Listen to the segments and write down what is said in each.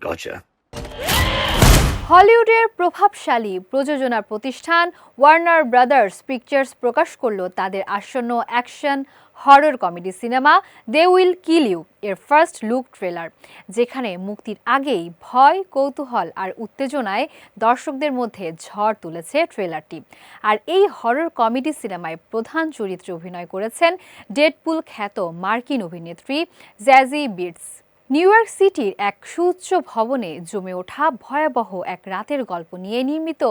Gotcha. হলিউডের প্রভাবশালী প্রযোজনা প্রতিষ্ঠান ওয়ার্নার ব্রাদার্স পিকচার্স প্রকাশ করল তাদের আসন্ন অ্যাকশন হরর কমেডি সিনেমা দে উইল কিল ইউ এর ফার্স্ট লুক ট্রেলার, যেখানে মুক্তির আগেই ভয়, কৌতূহল আর উত্তেজনায় দর্শকদের মধ্যে ঝড় তুলেছে ট্রেলারটি। আর এই হরর কমেডি সিনেমায় প্রধান চরিত্রে অভিনয় করেছেন ডেডপুল খ্যাত মার্কিন অভিনেত্রী জ্যাজি বিটস। নিউ ইয়র্ক সিটির এক সুউচ্চ ভবনে জমে ওঠা ভয়াবহ এক রাতের গল্প নিয়ে নির্মিত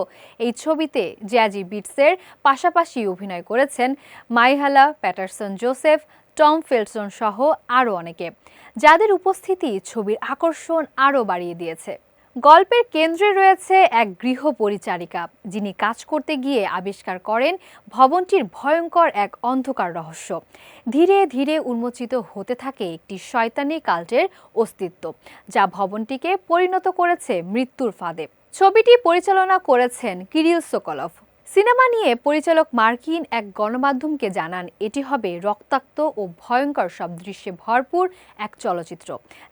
এই ছবিতে জ্যাজি বিটসের পাশাপাশি অভিনয় করেছেন মাইহালা প্যাটারসন জোসেফ, টম ফেলসন সহ আরও অনেকে, যাদের উপস্থিতি ছবির আকর্ষণ আরও বাড়িয়ে দিয়েছে। গল্পের কেন্দ্রে রয়েছে এক গৃহ পরিচারিকা, যিনি কাজ করতে গিয়ে আবিষ্কার করেন ভবনটির ভয়ঙ্কর এক অন্ধকার রহস্য। ধীরে ধীরে উন্মোচিত হতে থাকে একটি শয়তানি কাল্টের অস্তিত্ব, যা ভবনটিকে পরিণত করেছে মৃত্যুর ফাঁদে। ছবিটি পরিচালনা করেছেন কিরিল সোকলভ। সিনেমা নিয়ে পরিচালক মার্কিন এক গণমাধ্যমকে জানান, এটি হবে রক্তাক্ত ও ভয়ঙ্কর সব দৃশ্যে ভরপুর এক চলচ্চিত্র,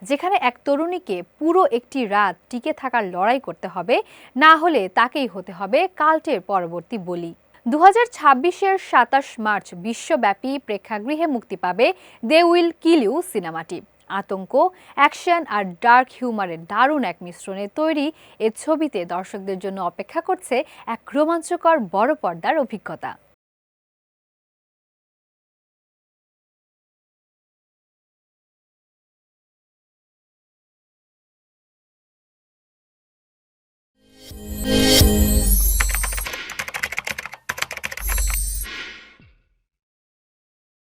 যেখানে এক তরুণীকে পুরো একটি রাত টিকে থাকার লড়াই করতে হবে, না হলে তাকেই হতে হবে কাল্টের পরবর্তী বলি। 2026-এর 27 মার্চ বিশ্বব্যাপী প্রেক্ষাগৃহে মুক্তি পাবে দে উইল কিল ইউ সিনেমাটি। আতঙ্ক, অ্যাকশন আর ডার্ক হিউমারের দারুণ এক মিশ্রণে তৈরি এ ছবিতে দর্শকদের জন্য অপেক্ষা করছে এক রোমাঞ্চকর বড় পর্দার অভিজ্ঞতা।